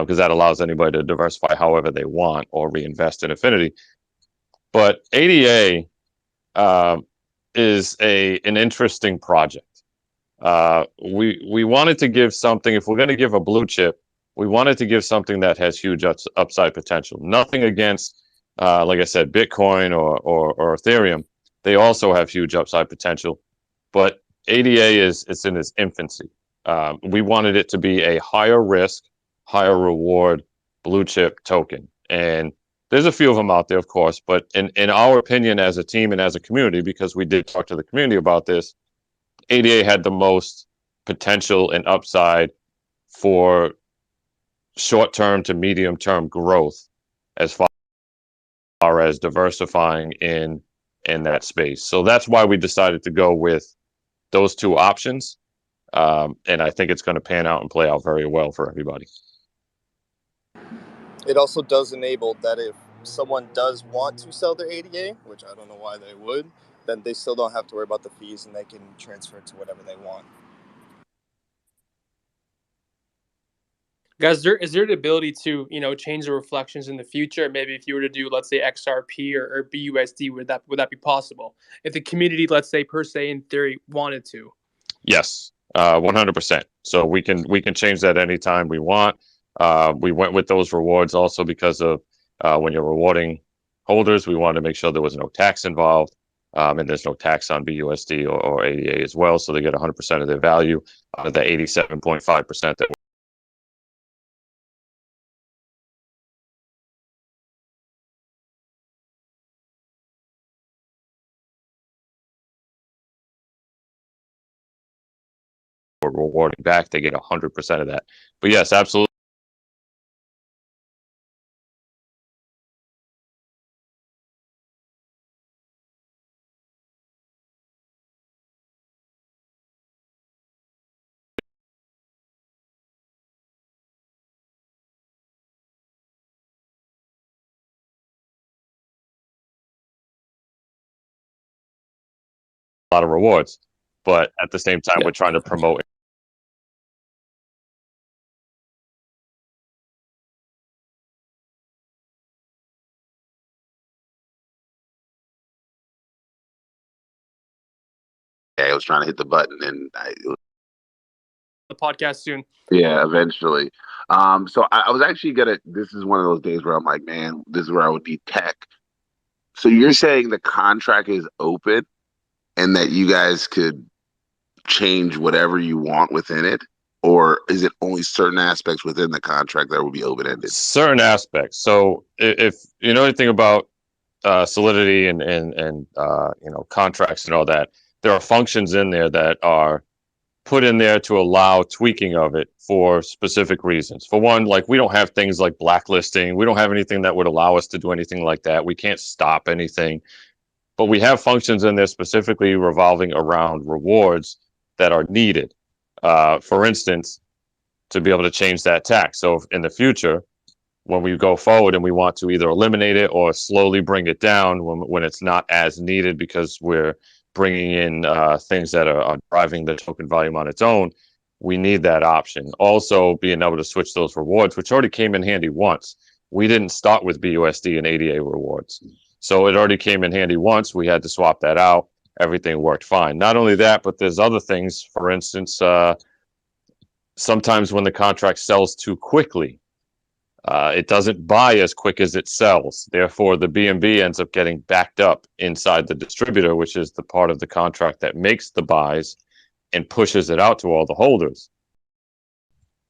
because that allows anybody to diversify however they want or reinvest in Affinity. But ADA is an interesting project. We wanted to give something, if we're going to give a blue chip, we wanted to give something that has huge upside potential. Nothing against, like I said, Bitcoin or Ethereum. They also have huge upside potential, but ADA it's in its infancy. We wanted it to be a higher risk, higher reward blue chip token. And there's a few of them out there, of course, but in our opinion as a team and as a community, because we did talk to the community about this, ADA had the most potential and upside for short-term to medium-term growth as far as diversifying in that space. So that's why we decided to go with those two options. And I think it's going to pan out and play out very well for everybody. It also does enable that if someone does want to sell their ADA, which I don't know why they would, then they still don't have to worry about the fees and they can transfer it to whatever they want. Guys, is there the ability to, change the reflections in the future? Maybe if you were to do, let's say, XRP or BUSD, would that be possible? If the community, let's say, per se, in theory, wanted to. Yes, 100%. So we can change that anytime we want. We went with those rewards also because of when you're rewarding holders, we wanted to make sure there was no tax involved, and there's no tax on BUSD or ADA as well. So they get 100% of their value out of the 87.5% that we're rewarding back. They get 100% of that. But yes, absolutely. A lot of rewards, but at the same time, we're trying to promote. I was trying to hit the button and The podcast soon. Yeah, eventually. So I was actually this is one of those days where I'm like, man, this is where I would need tech. So you're saying the contract is open and that you guys could change whatever you want within it? Or is it only certain aspects within the contract that will be open-ended? Certain aspects. So if you know anything about Solidity and contracts and all that, there are functions in there that are put in there to allow tweaking of it for specific reasons. For one, like we don't have things like blacklisting. We don't have anything that would allow us to do anything like that. We can't stop anything, but we have functions in there specifically revolving around rewards that are needed. For instance, to be able to change that tax. So in the future, when we go forward and we want to either eliminate it or slowly bring it down when it's not as needed because we're bringing in things that are driving the token volume on its own, we need that option. Also, being able to switch those rewards, which already came in handy once. We didn't start with BUSD and ADA rewards. So it already came in handy once. We had to swap that out. Everything worked fine. Not only that, but there's other things. For instance, sometimes when the contract sells too quickly, it doesn't buy as quick as it sells. Therefore, the BNB ends up getting backed up inside the distributor, which is the part of the contract that makes the buys and pushes it out to all the holders.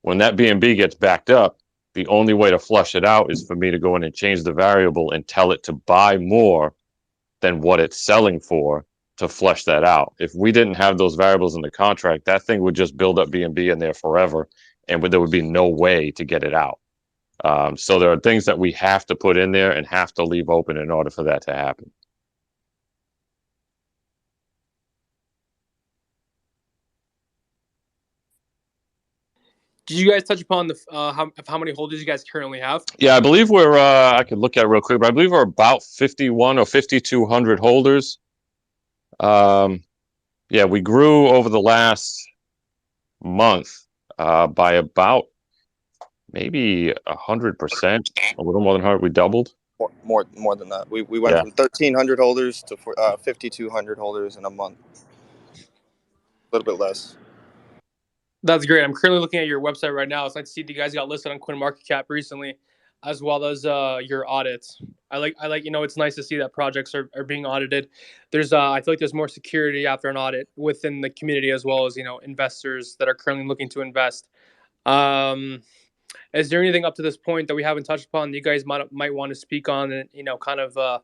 When that BNB gets backed up, the only way to flush it out is for me to go in and change the variable and tell it to buy more than what it's selling for to flush that out. If we didn't have those variables in the contract, that thing would just build up BNB in there forever, and there would be no way to get it out. So there are things that we have to put in there and have to leave open in order for that to happen. Did you guys touch upon the how many holders you guys currently have? Yeah, I believe we're, I could look at it real quick, but I believe we're about 51 or 5,200 holders. Yeah, we grew over the last month by about maybe 100%, a little more than 100. We doubled. More than that. We went Yeah. from 1,300 holders to 5,200 holders in a month. A little bit less. That's great. I'm currently looking at your website right now. It's nice to see that you guys got listed on CoinMarketCap recently, as well as your audits. I like, it's nice to see that projects are being audited. There's, I feel like there's more security after an audit within the community, as well as, investors that are currently looking to invest. Is there anything up to this point that we haven't touched upon that you guys might want to speak on and, kind of,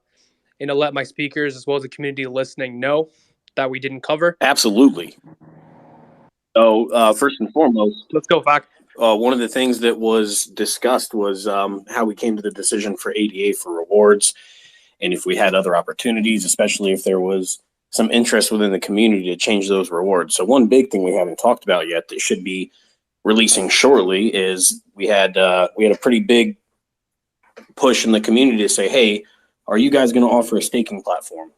let my speakers as well as the community listening know that we didn't cover? Absolutely. So first and foremost, Let's go back. One of the things that was discussed was how we came to the decision for ADA for rewards, and if we had other opportunities, especially if there was some interest within the community to change those rewards. So one big thing we haven't talked about yet that should be releasing shortly is we had a pretty big push in the community to say, hey, are you guys going to offer a staking platform?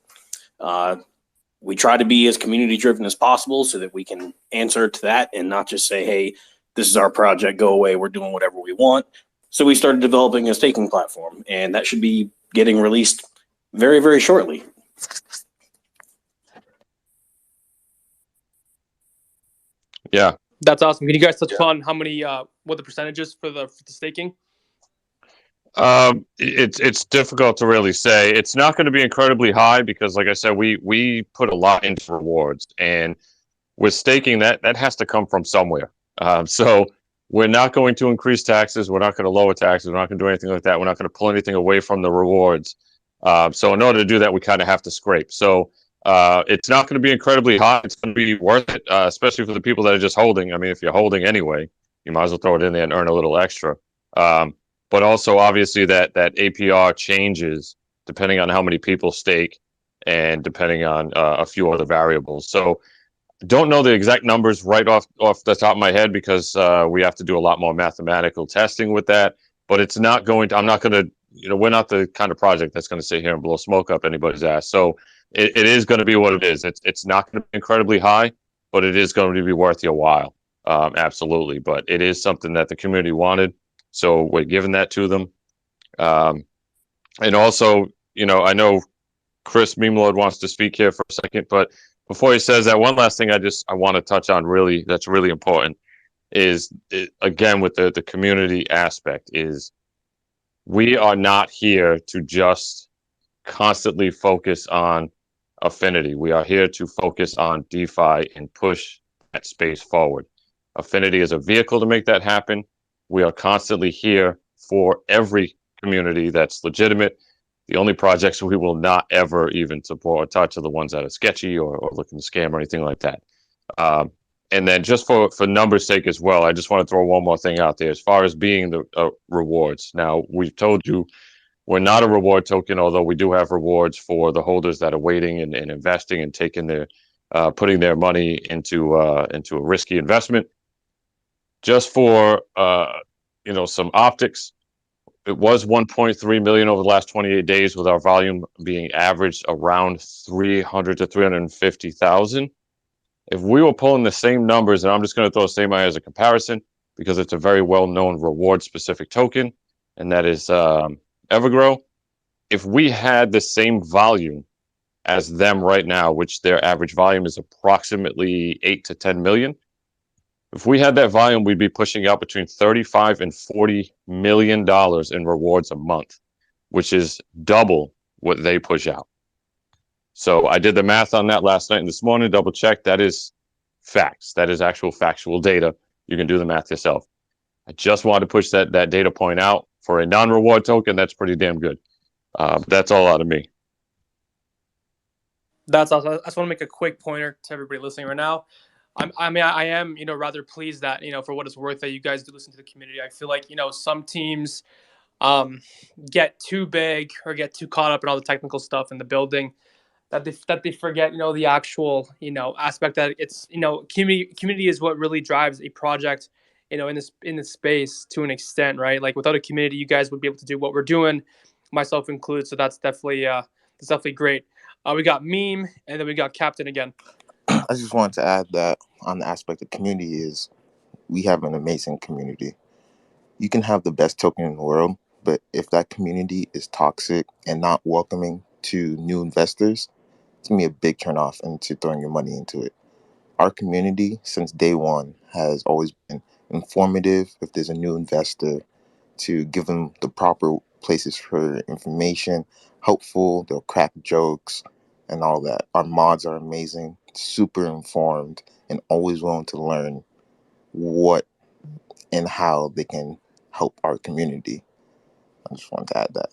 We try to be as community driven as possible so that we can answer to that and not just say, hey, this is our project, go away, we're doing whatever we want. So we started developing a staking platform, and that should be getting released very, very shortly. Yeah. That's awesome. Can you guys touch upon how many, what the percentages for the staking? It's difficult to really say. It's not going to be incredibly high because, like I said, we put a lot into rewards, and with staking, that has to come from somewhere. So we're not going to increase taxes. We're not going to lower taxes. We're not going to do anything like that. We're not going to pull anything away from the rewards. So in order to do that, we kind of have to scrape. So it's not going to be incredibly high. It's going to be worth it, especially for the people that are just holding. I mean, if you're holding anyway, you might as well throw it in there and earn a little extra. But also, obviously, that APR changes depending on how many people stake and depending on a few other variables. So don't know the exact numbers right off the top of my head because we have to do a lot more mathematical testing with that. But it's not going to, I'm not going to, we're not the kind of project that's going to sit here and blow smoke up anybody's ass. So it is going to be what it is. It's not going to be incredibly high, but it is going to be worth your while. Absolutely. But it is something that the community wanted. So we're giving that to them. And also, I know Chris Meme Lord wants to speak here for a second, but before he says that, one last thing I want to touch on that's really important is, again, with the community aspect, is we are not here to just constantly focus on Affinity. We are here to focus on DeFi and push that space forward. Affinity is a vehicle to make that happen. We are constantly here for every community that's legitimate. The only projects we will not ever even support or touch are the ones that are sketchy or looking to scam or anything like that. And then just for numbers' sake as well, I just want to throw one more thing out there as far as being the rewards. Now, we've told you we're not a reward token, although we do have rewards for the holders that are waiting and investing and taking their putting their money into a risky investment. Just for some optics, it was 1.3 million over the last 28 days, with our volume being averaged around 300 to 350,000. If we were pulling the same numbers, and I'm just going to throw SAMI as a comparison because it's a very well-known reward-specific token, and that is Evergrow. If we had the same volume as them right now, which their average volume is approximately 8 to 10 million, if we had that volume, we'd be pushing out between $35 and $40 million in rewards a month, which is double what they push out. So I did the math on that last night and this morning, double checked. That is facts. That is actual factual data. You can do the math yourself. I just wanted to push that data point out. For a non-reward token, that's pretty damn good. That's all out of me. That's awesome. I just want to make a quick pointer to everybody listening right now. I am, rather pleased that, for what it's worth, that you guys do listen to the community. I feel like, some teams get too big or get too caught up in all the technical stuff in the building that they forget, the actual, aspect that it's, community is what really drives a project, in this space to an extent, right? Like without a community, you guys would be able to do what we're doing, myself included. So that's definitely great. We got Meme, and then we got Captain again. I just wanted to add that on the aspect of community is we have an amazing community. You can have the best token in the world, but if that community is toxic and not welcoming to new investors, it's gonna be a big turnoff into throwing your money into it. Our community, since day one, has always been informative. If there's a new investor, to give them the proper places for information, helpful, they'll crack jokes and all that. Our mods are amazing, super informed, and always willing to learn what and how they can help our community. I just wanted to add that.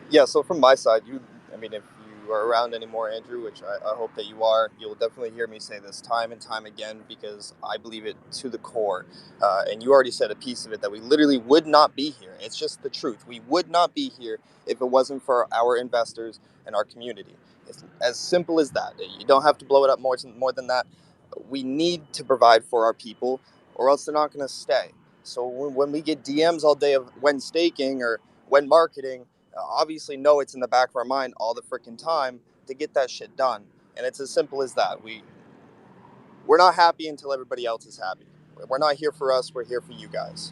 Yeah, so from my side, I mean, if you are around anymore, Andrew, which I hope that you are, you'll definitely hear me say this time and time again because I believe it to the core. And you already said a piece of it that we literally would not be here. It's just the truth. We would not be here if it wasn't for our investors and our community. It's as simple as that. You don't have to blow it up more than that. We need to provide for our people, or else they're not going to stay. So when we get DMs all day of when staking or when marketing, obviously know it's in the back of our mind all the freaking time to get that shit done. And it's as simple as that. We're not happy until everybody else is happy. We're not here for us, we're here for you guys.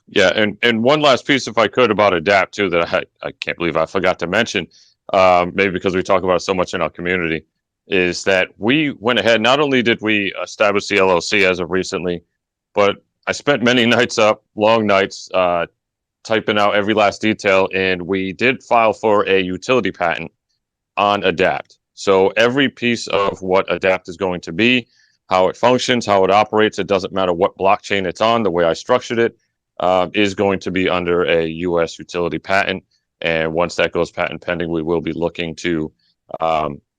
Yeah, and one last piece, if I could, about Adapt too, that I can't believe I forgot to mention, maybe because we talk about it so much in our community, is that we went ahead. Not only did we establish the LLC as of recently, but I spent many nights up, long nights, typing out every last detail, and we did file for a utility patent on Adapt. So every piece of what Adapt is going to be, how it functions, how it operates, it doesn't matter what blockchain it's on, the way I structured it, is going to be under a U.S. utility patent. And once that goes patent pending, we will be looking to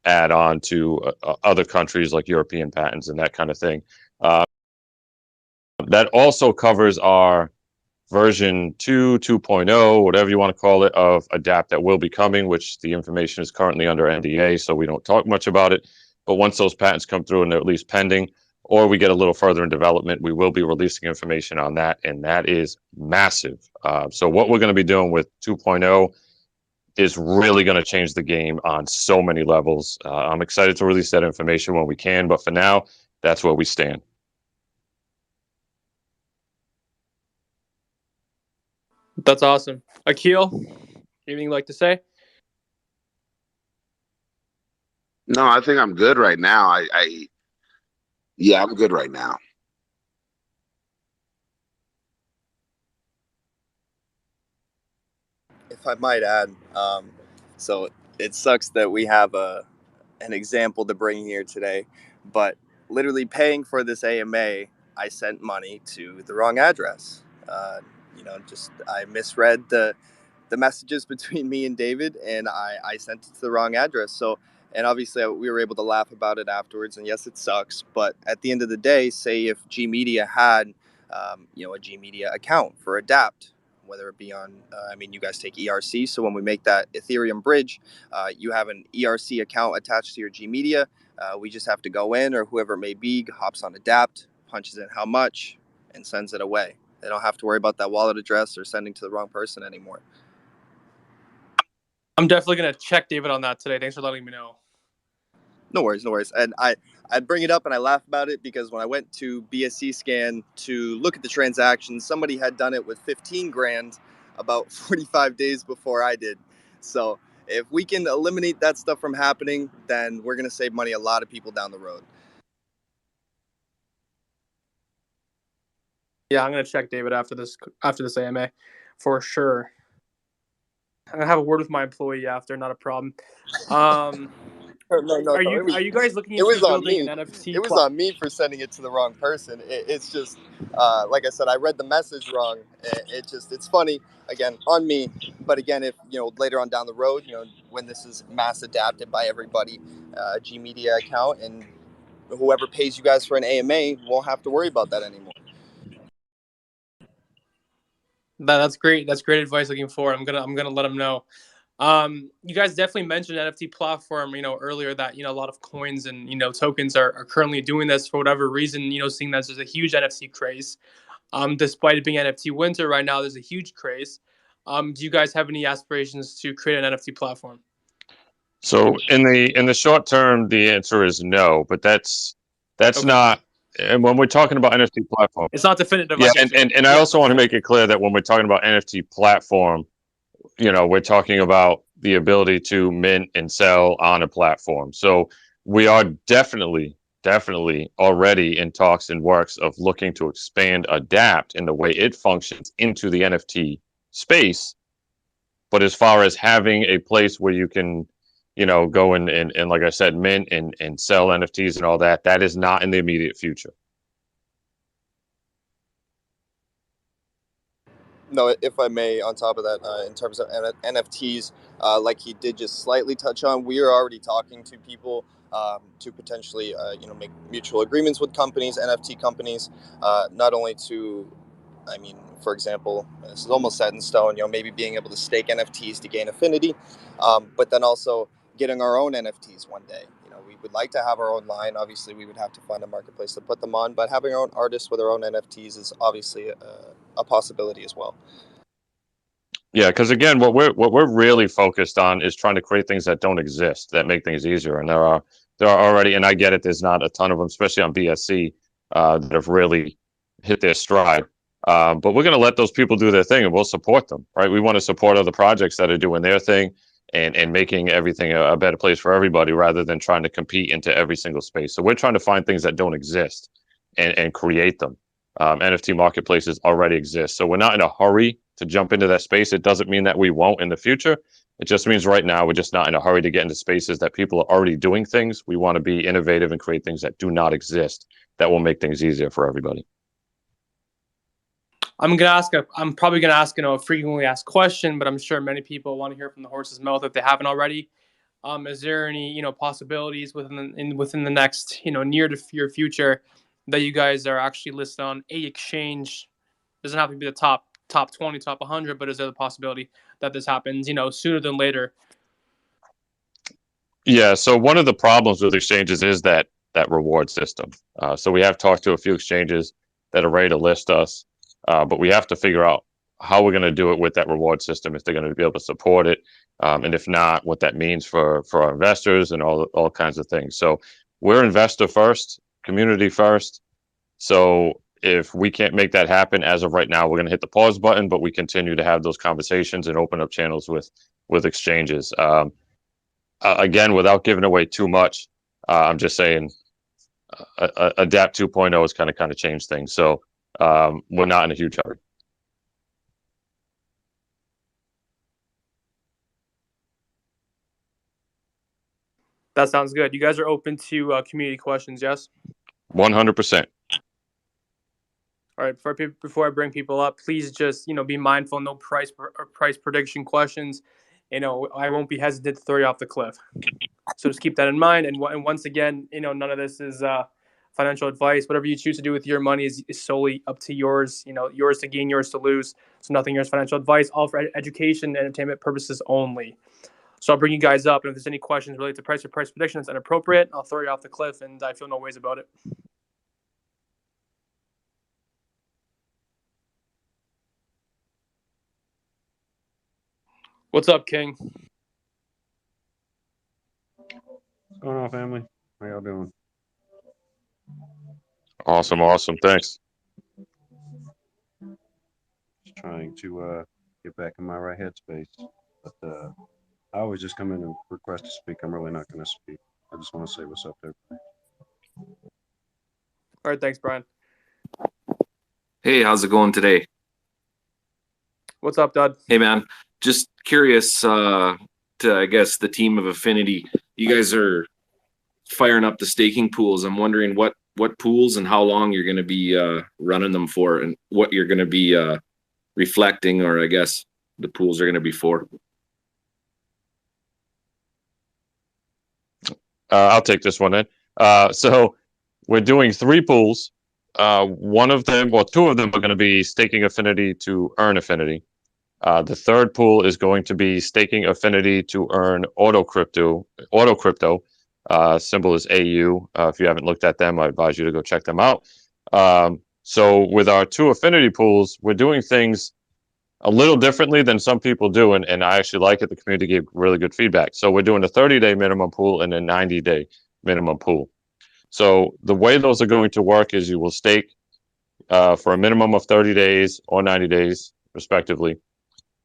add on to other countries like European patents and that kind of thing. That also covers our version 2, 2.0, whatever you want to call it, of Adapt that will be coming, which the information is currently under NDA, so we don't talk much about it. But once those patents come through and they're at least pending, or we get a little further in development, we will be releasing information on that, and that is massive. So what we're going to be doing with 2.0 is really going to change the game on so many levels. I'm excited to release that information when we can, but for now, that's where we stand. That's awesome. Akil, anything you'd like to say? No, I think I'm good right now. Yeah, I'm good right now. If I might add, so it sucks that we have an example to bring here today, but literally paying for this AMA, I sent money to the wrong address. Just I misread the messages between me and David, and I sent it to the wrong address. So, and obviously we were able to laugh about it afterwards. And yes, it sucks, but at the end of the day, say if G Media had, a G Media account for Adapt, whether it be on, you guys take ERC. So when we make that Ethereum bridge, you have an ERC account attached to your G Media. We just have to go in, or whoever it may be, hops on Adapt, punches in how much, and sends it away. They don't have to worry about that wallet address or sending to the wrong person anymore. I'm definitely going to check David on that today. Thanks for letting me know. No worries. And I bring it up and I laugh about it because when I went to BSC Scan to look at the transactions, somebody had done it with 15 grand about 45 days before I did. So if we can eliminate that stuff from happening, then we're going to save money a lot of people down the road. Yeah, I'm going to check David after this AMA for sure. I'm going to have a word with my employee after, not a problem. No. Are you guys looking It into was on building me. an NFT? It was on me for sending it to the wrong person. It's just, like I said, I read the message wrong. It's funny. Again, on me. But again, if later on down the road, when this is mass adapted by everybody, G Media account, and whoever pays you guys for an AMA won't have to worry about that anymore. That's great. That's great advice looking forward. I'm gonna let them know. You guys definitely mentioned NFT platform, earlier that, a lot of coins and, tokens are currently doing this for whatever reason, seeing that there's a huge NFT craze. Despite it being NFT winter right now, there's a huge craze. Do you guys have any aspirations to create an NFT platform? So in the short term, the answer is no, but that's Okay. not And when we're talking about NFT platform, It's not definitive. yeah, I get you. and I also want to make it clear that when we're talking about NFT platform, we're talking about the ability to mint and sell on a platform. So we are definitely already in talks and works of looking to expand, adapt in the way it functions into the NFT space. But as far as having a place where you can, go and like I said, mint and sell NFTs and all that, that is not in the immediate future. No, if I may, on top of that, in terms of NFTs, like he did just slightly touch on, we are already talking to people to potentially, make mutual agreements with companies, NFT companies, not only to, I mean, for example, this is almost set in stone, maybe being able to stake NFTs to gain affinity, but then also getting our own NFTs one day. We would like to have our own line. Obviously, we would have to find a marketplace to put them on, but having our own artists with our own NFTs is obviously a possibility as well. Yeah, because again, what we're really focused on is trying to create things that don't exist, that make things easier. And there are already, and I get it, there's not a ton of them, especially on BSC, that have really hit their stride. But we're going to let those people do their thing, and we'll support them, right? We want to support other projects that are doing their thing and making everything a better place for everybody, rather than trying to compete into every single space. So we're trying to find things that don't exist and create them. NFT marketplaces already exist, so we're not in a hurry to jump into that space. It doesn't mean that we won't in the future. It just means right now we're just not in a hurry to get into spaces that people are already doing things. We want to be innovative and create things that do not exist that will make things easier for everybody. I'm probably gonna ask a frequently asked question, but I'm sure many people want to hear from the horse's mouth if they haven't already. Is there any possibilities within the next near to near future that you guys are actually listed on a exchange? Doesn't have to be the top 20, top 100, but is there the possibility that this happens sooner than later? Yeah. So one of the problems with exchanges is that reward system. So we have talked to a few exchanges that are ready to list us, but we have to figure out how we're going to do it with that reward system, if they're going to be able to support it, and if not, what that means for our investors and all kinds of things. So we're investor first, community first. So if we can't make that happen as of right now, we're going to hit the pause button, but we continue to have those conversations and open up channels with exchanges. Again, without giving away too much, I'm just saying Adapt 2.0 has kind of changed things. So we're not in a huge hurry. That sounds good. You guys are open to community questions, yes? 100%. All right. Before I bring people up, please just be mindful. No price prediction questions. I won't be hesitant to throw you off the cliff. So just keep that in mind. And once again, none of this is financial advice. Whatever you choose to do with your money is solely up to yours. Yours to gain, yours to lose. So nothing here is financial advice. All for education and entertainment purposes only. So I'll bring you guys up, and if there's any questions related to price or price prediction that's inappropriate, I'll throw you off the cliff, and I feel no ways about it. What's up, King? What's going on, family? How y'all doing? Awesome. Thanks. Just trying to get back in my right headspace. But I always just come in and request to speak. I'm really not going to speak. I just want to say what's up to everybody. All right, thanks, Brian. Hey, how's it going today? What's up, Dud? Hey, man. Just curious to, I guess, the team of Affinity. You guys are firing up the staking pools. I'm wondering what pools and how long you're going to be running them for, and what you're going to be reflecting, or I guess the pools are going to be for. I'll take this one then. So we're doing 3 pools. One of them, well, 2 of them are going to be staking Affinity to earn Affinity. The third pool is going to be staking Affinity to earn Auto Crypto. Symbol is AU. If you haven't looked at them, I advise you to go check them out. So with our 2 Affinity pools, we're doing things a little differently than some people do, and I actually like it. The community gave really good feedback. So we're doing a 30-day minimum pool and a 90-day minimum pool. So the way those are going to work is you will stake for a minimum of 30 days or 90 days, respectively.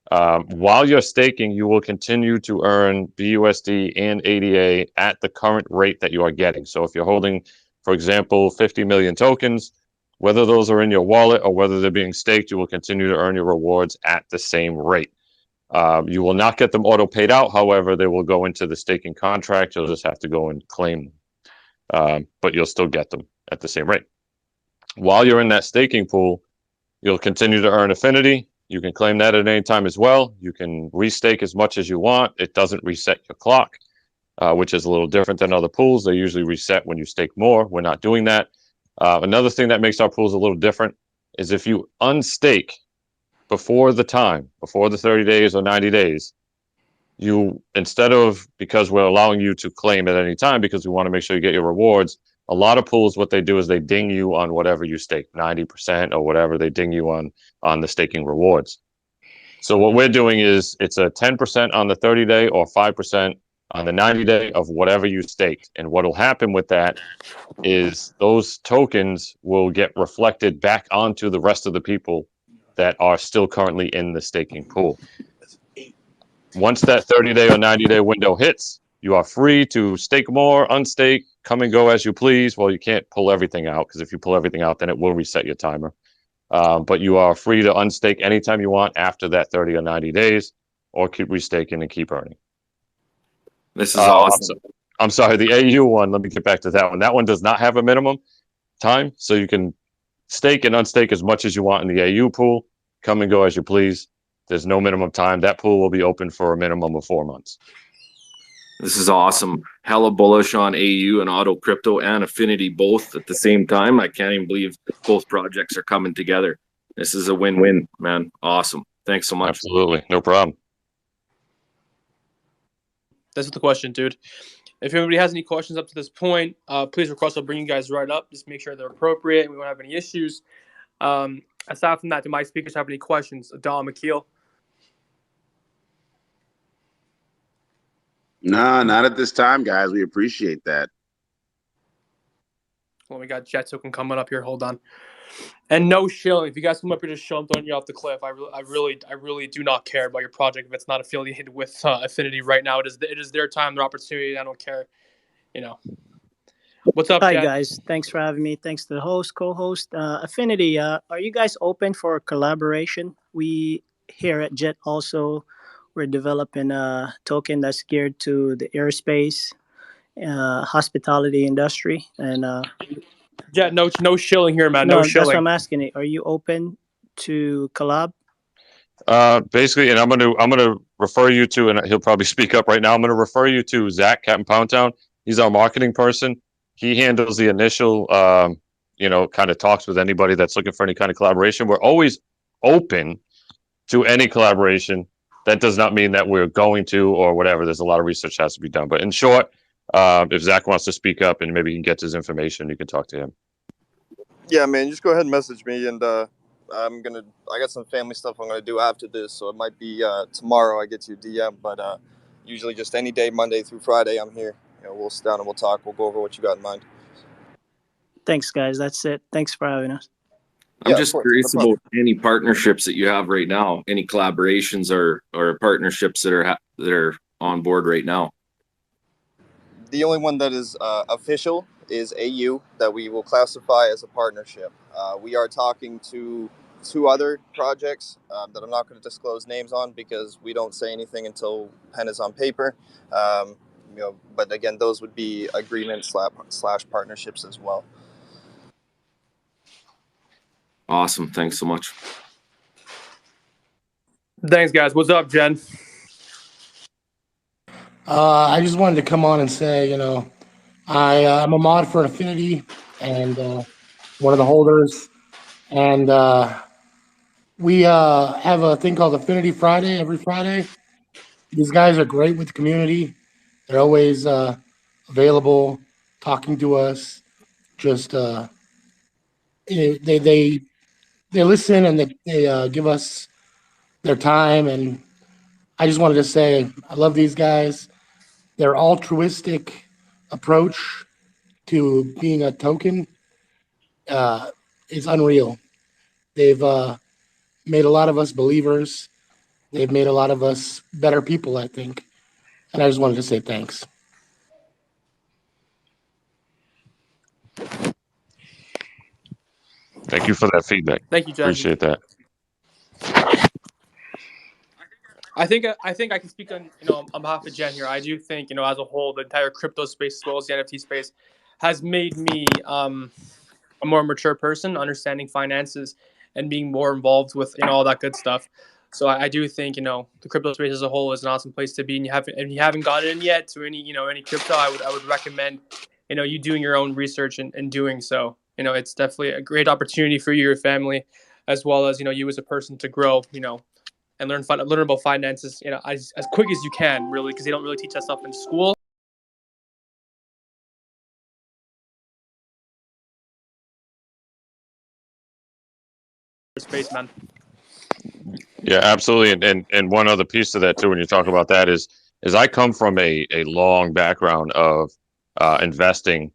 While you're staking, you will continue to earn BUSD and ADA at the current rate that you are getting. So if you're holding, for example, 50 million tokens, whether those are in your wallet or whether they're being staked, you will continue to earn your rewards at the same rate. You will not get them auto paid out. However, they will go into the staking contract. You'll just have to go and claim them. But you'll still get them at the same rate. While you're in that staking pool, you'll continue to earn Affinity. You can claim that at any time as well. You can restake as much as you want. It doesn't reset your clock, which is a little different than other pools. They usually reset when you stake more. We're not doing that. Another thing that makes our pools a little different is if you unstake before the 30 days or 90 days, you, instead of, because we're allowing you to claim at any time because we want to make sure you get your rewards, a lot of pools, what they do is they ding you on whatever you stake, 90% or whatever, they ding you on the staking rewards. So what we're doing is it's a 10% on the 30-day or 5% on the 90-day of whatever you staked. And what will happen with that is those tokens will get reflected back onto the rest of the people that are still currently in the staking pool. Once that 30-day or 90-day window hits, you are free to stake more, unstake, come and go as you please. Well, you can't pull everything out because if you pull everything out, then it will reset your timer. But you are free to unstake anytime you want after that 30 or 90 days, or keep restaking and keep earning. This is awesome. I'm sorry, the AU one, let me get back to that one. That one does not have a minimum time, so you can stake and unstake as much as you want in the AU pool, come and go as you please. There's no minimum time. That pool will be open for a minimum of 4 months. This is awesome. Hella bullish on AU and Auto Crypto and Affinity both at the same time. I can't even believe both projects are coming together. This is a win-win, man. Awesome. Thanks so much. Absolutely. No problem. That's the question, dude. If anybody has any questions up to this point, please request. I'll bring you guys right up. Just make sure they're appropriate and we won't have any issues. Aside from that, do my speakers have any questions? Dom, Akil? No, not at this time, guys. We appreciate that. Well, we got Jet Token coming up here. Hold on. And no shilling. If you guys come up here to show, I'm throwing you off the cliff. I really do not care about your project if it's not affiliated with Affinity right now. It is their time, their opportunity. I don't care. You know. What's up, Hi, Jet? guys. Thanks for having me. Thanks to the host, co-host. Affinity, are you guys open for collaboration? We here at Jet also, we're developing a token that's geared to the aerospace, hospitality industry. And Jet, no shilling here, man. No that's what shilling. I'm asking. Are you open to collab? Basically, and I'm gonna refer you to, and he'll probably speak up right now. I'm gonna refer you to Zach, Captain Pound Town. He's our marketing person. He handles the initial, kind of talks with anybody that's looking for any kind of collaboration. We're always open to any collaboration. That does not mean that we're going to or whatever. There's a lot of research that has to be done. But in short, if Zach wants to speak up and maybe he can get his information, you can talk to him. Yeah, man, just go ahead and message me, and I got some family stuff I'm gonna do after this, so it might be tomorrow I get to your DM, but usually just any day, Monday through Friday, I'm here. We'll sit down and we'll talk. We'll go over what you got in mind. Thanks, guys. That's it. Thanks for having us. I'm just curious about any partnerships that you have right now, any collaborations or partnerships that are on board right now. The only one that is official is AU that we will classify as a partnership. We are talking to 2 other projects that I'm not going to disclose names on because we don't say anything until pen is on paper. But again, those would be agreements / partnerships as well. Awesome. Thanks so much. Thanks, guys. What's up, Jen? I just wanted to come on and say, I'm a mod for Affinity and one of the holders. And we have a thing called Affinity Friday every Friday. These guys are great with the community. They're always available, talking to us. Just they listen and they give us their time. And I just wanted to say I love these guys. Their altruistic approach to being a token is unreal. They've made a lot of us believers. They've made a lot of us better people, I think. And I just wanted to say thanks. Thank you for that feedback. Thank you, Jen. Appreciate that. I think I can speak on on behalf of Jen here. I do think as a whole, the entire crypto space as well as the NFT space has made me a more mature person, understanding finances and being more involved with all that good stuff. So I do think the crypto space as a whole is an awesome place to be, and you haven't gotten in yet to any crypto. I would recommend you doing your own research and doing so. It's definitely a great opportunity for you, your family, as well as you as a person to grow. And learn about finances, as quick as you can, really, because they don't really teach that stuff in school. Space, man. Yeah, absolutely. And one other piece to that too, when you talk about that is I come from a long background of investing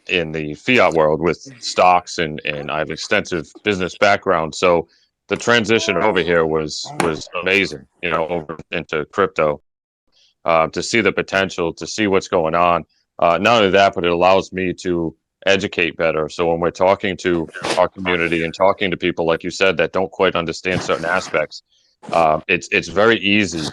in the fiat world with stocks, and I have extensive business background. So the transition over here was amazing, over into crypto, to see the potential, to see what's going on. Not only that, but it allows me to educate better. So when we're talking to our community and talking to people, like you said, that don't quite understand certain aspects, it's very easy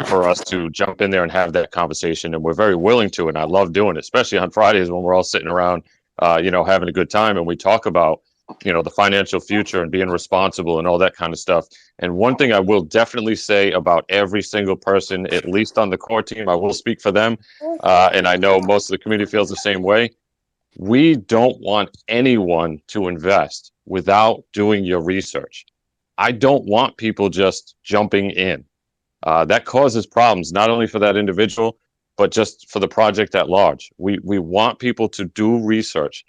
for us to jump in there and have that conversation, and we're very willing to. And I love doing it, especially on Fridays when we're all sitting around, having a good time, and we talk about the financial future and being responsible and all that kind of stuff. And one thing I will definitely say about every single person, at least on the core team, I will speak for them, and I know most of the community feels the same way. We don't want anyone to invest without doing your research. I don't want people just jumping in. That causes problems, not only for that individual, but just for the project at large. We want people to do research,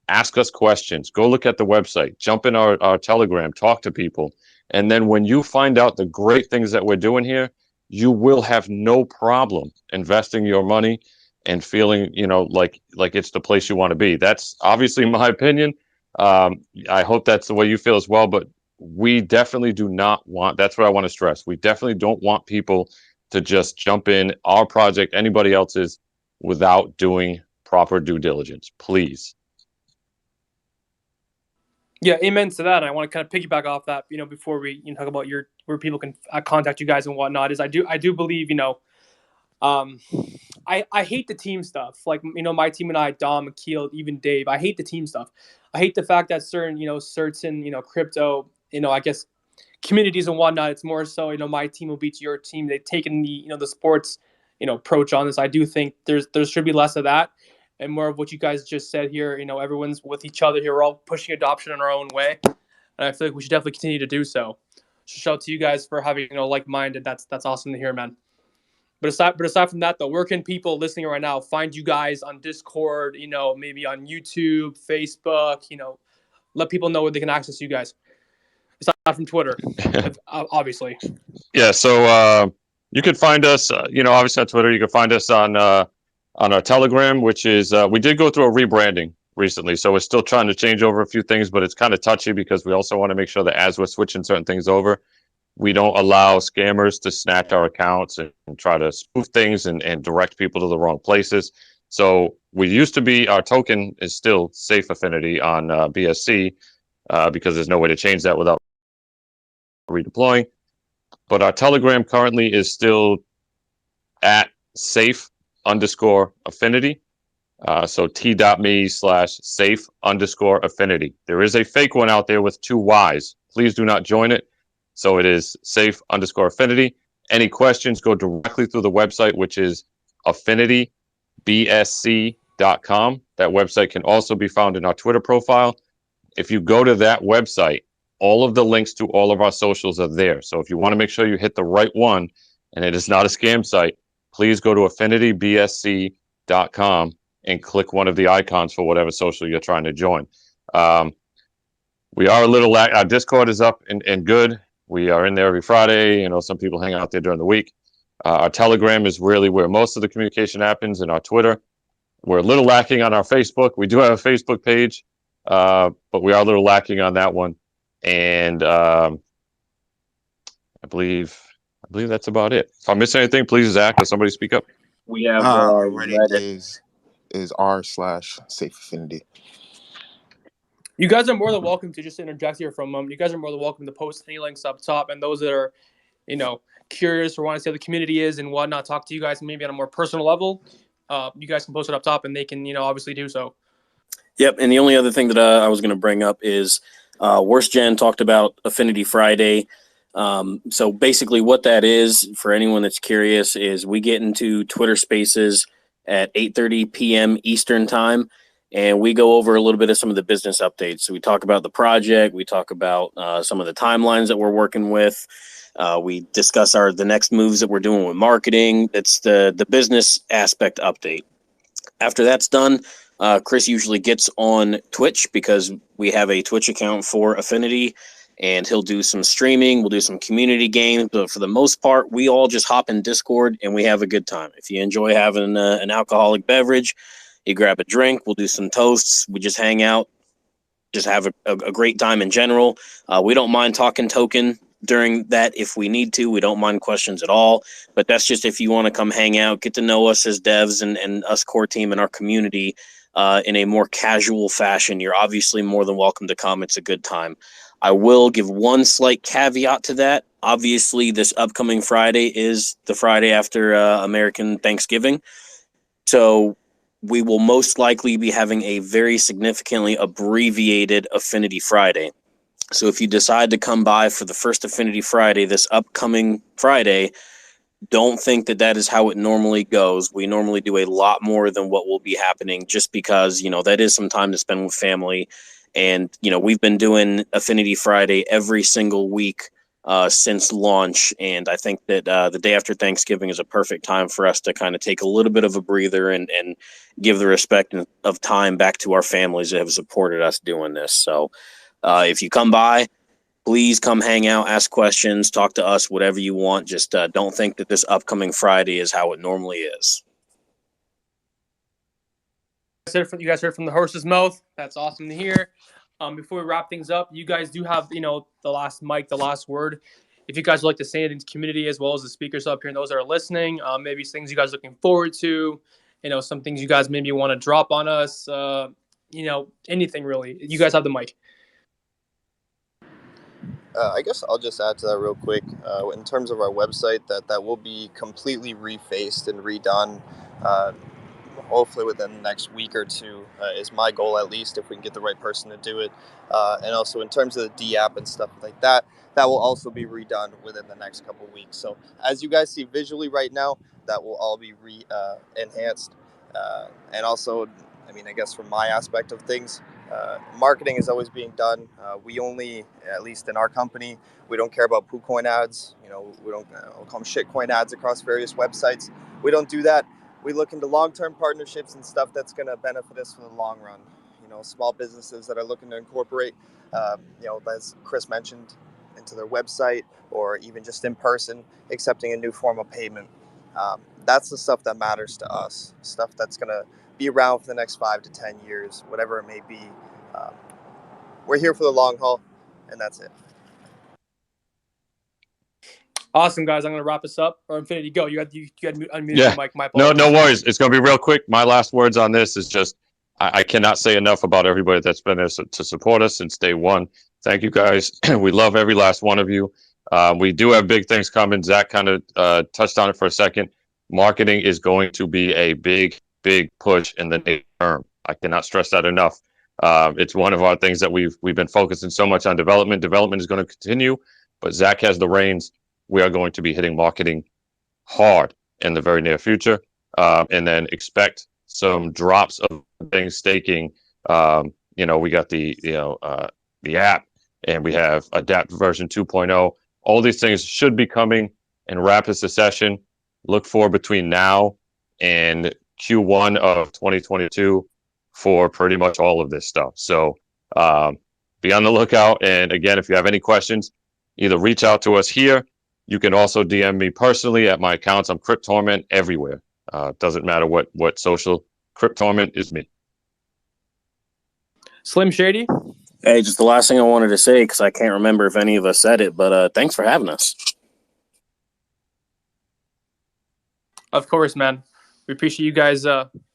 ask us questions, go look at the website, jump in our Telegram, talk to people. And then when you find out the great things that we're doing here, you will have no problem investing your money and feeling, like it's the place you want to be. That's obviously my opinion. I hope that's the way you feel as well, but we definitely do not want, that's what I want to stress. We definitely don't want people to just jump in our project, anybody else's, without doing proper due diligence, please. Yeah, amen to that. And I want to kind of piggyback off that, before we talk about where people can contact you guys and whatnot. Is I do believe, I hate the team stuff. Like my team and I, Dom, Akil, even Dave. I hate the team stuff. I hate the fact that certain crypto, I guess communities and whatnot. It's more so my team will beat your team. They've taken the sports approach on this. I do think there should be less of that and more of what you guys just said here. Everyone's with each other here. We're all pushing adoption in our own way, and I feel like we should definitely continue to do so. So shout out to you guys for having like-minded. That's awesome to hear, man. But aside from that, though, where can people listening right now find you guys on Discord? Maybe on YouTube, Facebook. Let people know where they can access you guys. Aside from Twitter, obviously. Yeah, so you can find us, obviously on Twitter. You can find us on our Telegram, which is we did go through a rebranding recently, so we're still trying to change over a few things, but it's kind of touchy because we also want to make sure that as we're switching certain things over, we don't allow scammers to snatch our accounts and try to spoof things and direct people to the wrong places. So we used to be, our token is still Safe Affinity on BSC because there's no way to change that without redeploying. But our Telegram currently is still at safe_affinity. So t.me/safe_affinity. There is a fake one out there with 2 Y's. Please do not join it. So it is safe_affinity. Any questions, go directly through the website, which is affinitybsc.com. That website can also be found in our Twitter profile. If you go to that website, all of the links to all of our socials are there. So if you want to make sure you hit the right one and it is not a scam site, please go to affinitybsc.com and click one of the icons for whatever social you're trying to join. We are a little, our Discord is up and good. We are in there every Friday. Some people hang out there during the week. Our Telegram is really where most of the communication happens, and our Twitter. We're a little lacking on our Facebook. We do have a Facebook page, but we are a little lacking on that one. And I believe that's about it. If I'm missing anything, please, Zach, or somebody speak up. We have Reddit Reddit. is r/safe affinity. You guys are more than welcome to just interject here from you guys are more than welcome to post any links up top, and those that are, curious or want to see how the community is and whatnot, talk to you guys maybe on a more personal level. You guys can post it up top, and they can, obviously do so. Yep, and the only other thing that I was going to bring up is Worst Gen talked about Affinity Friday. So basically what that is, for anyone that's curious, is we get into Twitter Spaces at 8:30 p.m. Eastern Time, and we go over a little bit of some of the business updates. So we talk about the project, we talk about some of the timelines that we're working with. We discuss the next moves that we're doing with marketing. It's the business aspect update. After that's done, Chris usually gets on Twitch because we have a Twitch account for Affinity, and he'll do some streaming. We'll do some community games, but for the most part, we all just hop in Discord and we have a good time. If you enjoy having an alcoholic beverage, you grab a drink, we'll do some toasts, we just hang out, just have a great time in general. We don't mind talking token during that if we need to. We don't mind questions at all, but that's just if you want to come hang out, get to know us as devs and us core team and our community in a more casual fashion. You're obviously more than welcome to come. It's a good time. I will give one slight caveat to that. Obviously, this upcoming Friday is the Friday after American Thanksgiving. So we will most likely be having a very significantly abbreviated Affinity Friday. So if you decide to come by for the first Affinity Friday, this upcoming Friday, don't think that is how it normally goes. We normally do a lot more than what will be happening just because, that is some time to spend with family. And, we've been doing Affinity Friday every single week since launch. And I think that the day after Thanksgiving is a perfect time for us to kind of take a little bit of a breather and give the respect of time back to our families that have supported us doing this. So if you come by, please come hang out, ask questions, talk to us, whatever you want. Just don't think that this upcoming Friday is how it normally is. You guys heard from the horse's mouth. That's awesome to hear. Before we wrap things up, you guys do have, the last mic, the last word. If you guys would like to say it in the community as well as the speakers up here and those that are listening, maybe things you guys are looking forward to, some things you guys maybe want to drop on us, anything really. You guys have the mic. I guess I'll just add to that real quick. In terms of our website, that will be completely refaced and redone. Hopefully within the next week or two is my goal, at least, if we can get the right person to do it. And also in terms of the D app and stuff like that, that will also be redone within the next couple of weeks. So as you guys see visually right now, that will all be enhanced. And also, I guess from my aspect of things, marketing is always being done. We only, at least in our company, we don't care about poo coin ads. We don't we'll call them shitcoin ads across various websites. We don't do that. We look into long-term partnerships and stuff that's going to benefit us for the long run. Small businesses that are looking to incorporate, as Chris mentioned, into their website or even just in person, accepting a new form of payment. That's the stuff that matters to us, stuff that's going to be around for the next 5 to 10 years, whatever it may be. We're here for the long haul, and that's it. Awesome, guys. I'm going to wrap this up. Or Infinity, go. You had unmuted your mic. My No apologies. worries. It's going to be real quick. My last words on this is just, I cannot say enough about everybody that's been there to support us since day one. Thank you, guys. We love every last one of you. We do have big things coming. Zach kind of touched on it for a second. Marketing is going to be a big push in the near term. I cannot stress that enough. It's one of our things that we've been focusing so much on development. Development is going to continue, but Zach has the reins. We are going to be hitting marketing hard in the very near future, and then expect some drops of things staking. We got the app, and we have Adapt version 2.0. All these things should be coming in rapid succession. Look for between now and Q1 of 2022 for pretty much all of this stuff. So be on the lookout. And again, if you have any questions, either reach out to us here. You can also DM me personally at my accounts. I'm Crypt Torment everywhere. Doesn't matter what social Cryptormint is me. Slim Shady. Hey, just the last thing I wanted to say, because I can't remember if any of us said it, but thanks for having us. Of course, man. We appreciate you guys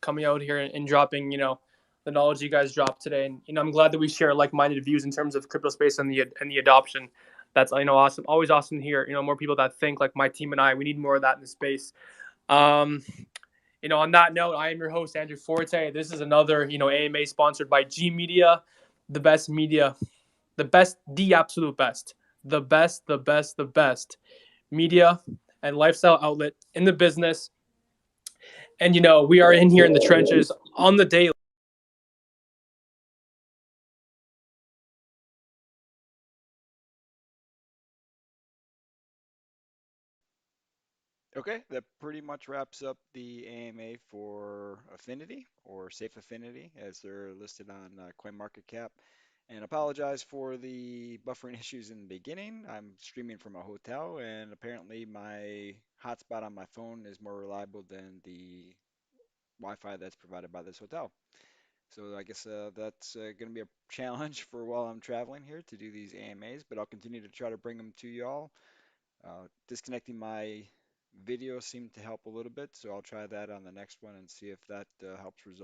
coming out here and dropping, the knowledge you guys dropped today. And I'm glad that we share like-minded views in terms of crypto space and the adoption. That's awesome. Always awesome to hear more people that think like my team and I. We need more of that in the space. On that note, I am your host Andrew Forte. This is another AMA sponsored by G Media, the best media, the absolute best, the best media and lifestyle outlet in the business. And we are in here in the trenches on the daily. Okay, that pretty much wraps up the AMA for Affinity, or Safe Affinity as they're listed on CoinMarketCap. And apologize for the buffering issues in the beginning. I'm streaming from a hotel, and apparently my hotspot on my phone is more reliable than the Wi-Fi that's provided by this hotel. So I guess that's going to be a challenge for while I'm traveling here to do these AMAs, but I'll continue to try to bring them to y'all. Disconnecting my video seemed to help a little bit, so I'll try that on the next one and see if that helps resolve.